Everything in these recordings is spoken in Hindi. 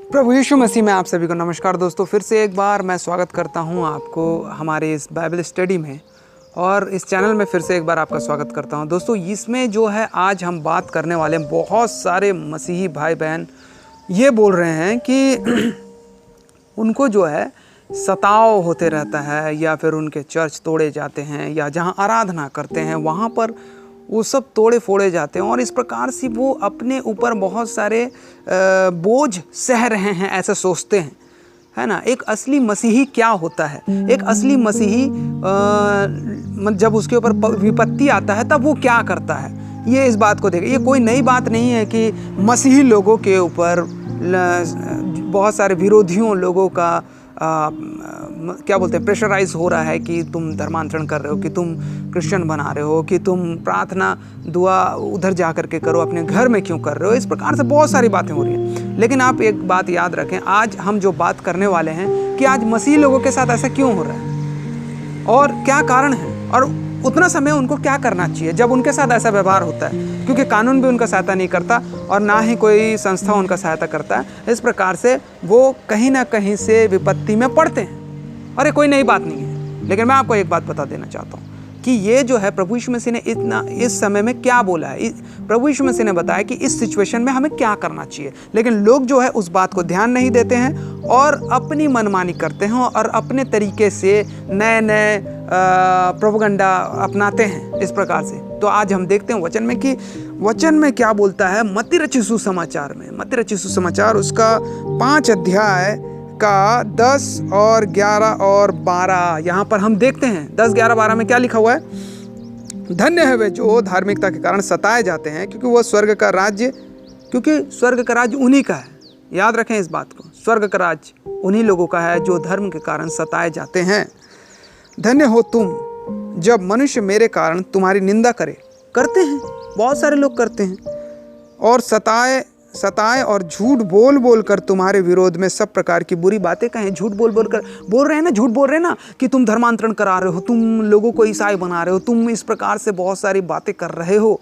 प्रभु यीशु मसीह में आप सभी को नमस्कार दोस्तों। फिर से एक बार मैं स्वागत करता हूं आपको हमारे इस बाइबल स्टडी में और इस चैनल में फिर से एक बार आपका स्वागत करता हूं दोस्तों। इसमें जो है आज हम बात करने वाले हैं, बहुत सारे मसीही भाई बहन ये बोल रहे हैं कि उनको जो है सताव होते रहता है या फिर उनके चर्च तोड़े जाते हैं या जहां आराधना करते हैं वहां पर वो सब तोड़े फोड़े जाते हैं और इस प्रकार से वो अपने ऊपर बहुत सारे बोझ सह रहे हैं, ऐसा सोचते हैं, है ना। एक असली मसीही क्या होता है, एक असली मसीही जब उसके ऊपर विपत्ति आता है तब वो क्या करता है, ये इस बात को देखें। ये कोई नई बात नहीं है कि मसीही लोगों के ऊपर बहुत सारे विरोधियों लोगों का क्या बोलते हैं प्रेशराइज हो रहा है कि तुम धर्मांतरण कर रहे हो, कि तुम क्रिश्चियन बना रहे हो, कि तुम प्रार्थना दुआ उधर जा कर के करो, अपने घर में क्यों कर रहे हो। इस प्रकार से बहुत सारी बातें हो रही हैं। लेकिन आप एक बात याद रखें, आज हम जो बात करने वाले हैं कि आज मसीही लोगों के साथ ऐसा क्यों हो रहा है और क्या कारण है और उतना समय उनको क्या करना चाहिए जब उनके साथ ऐसा व्यवहार होता है, क्योंकि कानून भी उनका सहायता नहीं करता और ना ही कोई संस्था उनका सहायता करता है। इस प्रकार से वो कहीं ना कहीं से विपत्ति में पड़ते हैं और ये कोई नई बात नहीं है। लेकिन मैं आपको एक बात बता देना चाहता हूँ कि ये जो है प्रभु यीशु मसीह ने इतना इस समय में क्या बोला है। प्रभु यीशु मसीह ने बताया कि इस सिचुएशन में हमें क्या करना चाहिए, लेकिन लोग जो है उस बात को ध्यान नहीं देते हैं और अपनी मनमानी करते हैं और अपने तरीके से नए नए प्रोपेगेंडा अपनाते हैं इस प्रकार से। तो आज हम देखते हैं वचन में कि वचन में क्या बोलता है। मत्ती रचित सुसमाचार में, मत्ती रचित सुसमाचार उसका 5 अध्याय का 10 और 11 और 12 यहाँ पर हम देखते हैं। 10, 11, 12 में क्या लिखा हुआ है। धन्य है वे जो धार्मिकता के कारण सताए जाते हैं, क्योंकि वो स्वर्ग का राज्य उन्हीं का है। याद रखें इस बात को, स्वर्ग का राज्य उन्हीं लोगों का है जो धर्म के कारण सताए जाते हैं। धन्य हो तुम जब मनुष्य मेरे कारण तुम्हारी निंदा करते हैं, बहुत सारे लोग करते हैं, और सताए और झूठ बोल बोल कर तुम्हारे विरोध में सब प्रकार की बुरी बातें कहें। झूठ बोल रहे हैं ना कि तुम धर्मांतरण करा रहे हो, तुम लोगों को ईसाई बना रहे हो, तुम इस प्रकार से बहुत सारी बातें कर रहे हो,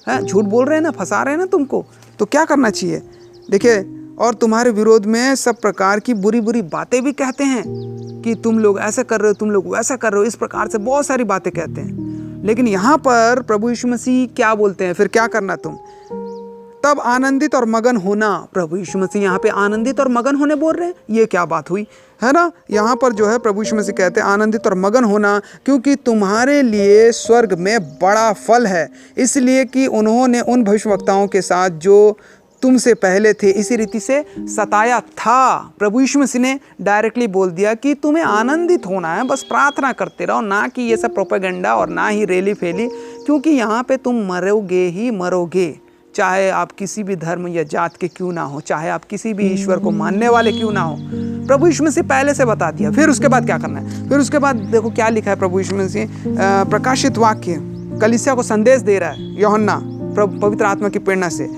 हैं, झूठ बोल रहे हैं ना, फंसा रहे हैं ना तुमको। तो क्या करना चाहिए देखिए, और तुम्हारे विरोध में सब प्रकार की बुरी बुरी बातें भी कहते हैं कि तुम लोग ऐसा कर रहे हो, तुम लोग वैसा कर रहे हो, इस प्रकार से बहुत सारी बातें कहते हैं। लेकिन यहाँ पर प्रभु यीशु मसीह क्या बोलते हैं, फिर क्या करना तुम, तब आनंदित और मगन होना। प्रभु यीशु मसीह यहाँ पे आनंदित और मगन होने बोल रहे हैं, ये क्या बात हुई, है ना। यहाँ पर जो है प्रभु यीशु मसीह कहते हैं आनंदित और मगन होना, क्योंकि तुम्हारे लिए स्वर्ग में बड़ा फल है, इसलिए कि उन्होंने उन भविष्यवक्ताओं के साथ जो तुमसे पहले थे इसी रीति से सताया था। प्रभु यीशु मसीह ने डायरेक्टली बोल दिया कि तुम्हें आनंदित होना है, बस प्रार्थना करते रहो, ना कि ये सब प्रोपेगेंडा और ना ही रेली फेली, क्योंकि यहाँ पे तुम मरोगे ही मरोगे, चाहे आप किसी भी धर्म या जात के क्यों ना हो, चाहे आप किसी भी ईश्वर को मानने वाले क्यों ना हो। प्रभु यीशु मसीह पहले से बता दिया। फिर उसके बाद क्या करना है, फिर उसके बाद देखो क्या लिखा है। प्रभु यीशु मसीह प्रकाशित वाक्य कलीसिया को संदेश दे रहा है, यूहन्ना पवित्र आत्मा की प्रेरणा से।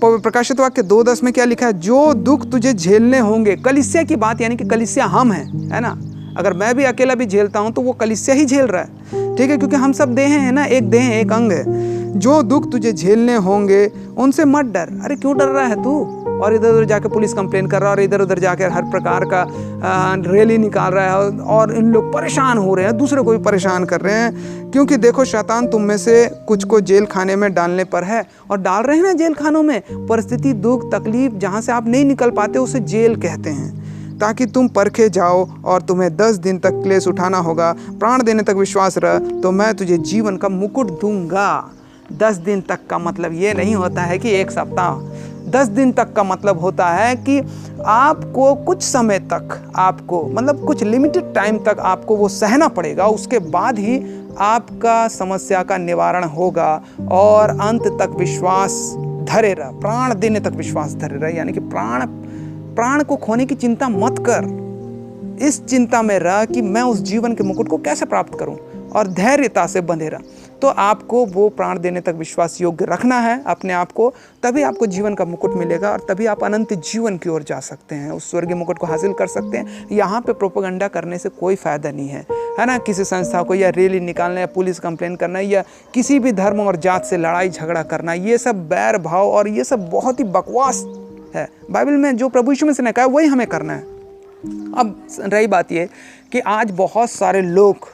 प्रकाशित वाक्य 2:10 में क्या लिखा है, जो दुख तुझे झेलने होंगे। कलीसिया की बात, यानी कि कलीसिया हम हैं, है ना। अगर मैं भी अकेला भी झेलता हूँ तो वो कलीसिया ही झेल रहा है, ठीक है, क्योंकि हम सब देह हैं ना, एक देह एक अंग है। जो दुख तुझे झेलने होंगे उनसे मत डर। अरे क्यों डर रहा है तू, और इधर उधर जाके पुलिस कंप्लेन कर रहा है और इधर उधर जाके हर प्रकार का रैली निकाल रहा है और इन लोग परेशान हो रहे हैं, दूसरे को भी परेशान कर रहे हैं। क्योंकि देखो शैतान तुम में से कुछ को जेल खाने में डालने पर है, और डाल रहे हैं ना जेल खानों में। परिस्थिति, दुख, तकलीफ जहाँ से आप नहीं निकल पाते उसे जेल कहते हैं, ताकि तुम परखे जाओ और तुम्हें 10 दिन तक क्लेश उठाना होगा। प्राण देने तक विश्वास रह तो मैं तुझे जीवन का मुकुट दूंगा। 10 दिन तक का मतलब ये नहीं होता है कि एक सप्ताह। 10 दिन तक का मतलब होता है कि आपको कुछ समय तक, आपको मतलब कुछ लिमिटेड टाइम तक आपको वो सहना पड़ेगा, उसके बाद ही आपका समस्या का निवारण होगा। और अंत तक विश्वास धरे रह, प्राण देने तक विश्वास धरे रह, यानी कि प्राण को खोने की चिंता मत कर। इस चिंता में रह कि मैं उस जीवन के मुकुट को कैसे प्राप्त करूं, और धैर्यता से बंधे रह। तो आपको वो प्राण देने तक विश्वास योग्य रखना है अपने आप को, तभी आपको जीवन का मुकुट मिलेगा और तभी आप अनंत जीवन की ओर जा सकते हैं, उस स्वर्गीय मुकुट को हासिल कर सकते हैं। यहाँ पे प्रोपेगेंडा करने से कोई फ़ायदा नहीं है ना। किसी संस्था को या रैली निकालना या पुलिस कंप्लेन करना या किसी भी धर्म और जात से लड़ाई झगड़ा करना, ये सब बैर भाव और ये सब बहुत ही बकवास है। बाइबल में जो प्रभु यीशु मसीह ने कहा वही हमें करना है। अब रही बात ये कि आज बहुत सारे लोग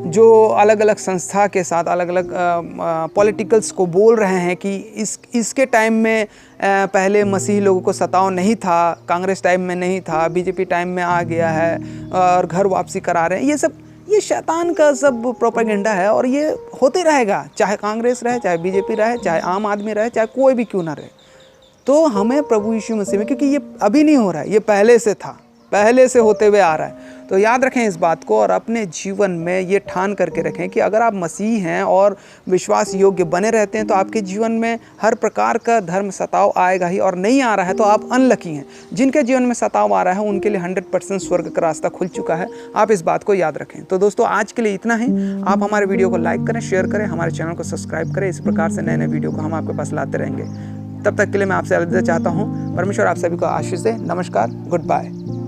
जो अलग अलग संस्था के साथ अलग अलग पॉलिटिकल्स को बोल रहे हैं कि इसके टाइम में पहले मसीही लोगों को सताव नहीं था, कांग्रेस टाइम में नहीं था, बीजेपी टाइम में आ गया है और घर वापसी करा रहे हैं, ये शैतान का सब प्रोपेगेंडा है और ये होते रहेगा, चाहे कांग्रेस रहे, चाहे बीजेपी रहे, चाहे आम आदमी रहे, चाहे कोई भी क्यों ना रहे। तो हमें प्रभु यीशु मसीह में, क्योंकि ये अभी नहीं हो रहा है, ये पहले से था, पहले से होते हुए आ रहा है, तो याद रखें इस बात को और अपने जीवन में ये ठान करके रखें कि अगर आप मसीह हैं और विश्वास योग्य बने रहते हैं तो आपके जीवन में हर प्रकार का धर्म सताव आएगा ही, और नहीं आ रहा है तो आप अनलकी हैं। जिनके जीवन में सताव आ रहा है उनके लिए 100% स्वर्ग का रास्ता खुल चुका है, आप इस बात को याद रखें। तो दोस्तों आज के लिए इतना ही। आप हमारे वीडियो को लाइक करें, शेयर करें, हमारे चैनल को सब्सक्राइब करें। इस प्रकार से नए नए वीडियो को हम आपके पास लाते रहेंगे। तब तक के लिए मैं आपसे अलविदा चाहता हूँ। परमेश्वर आप सभी को आशीष दे। नमस्कार, गुड बाय।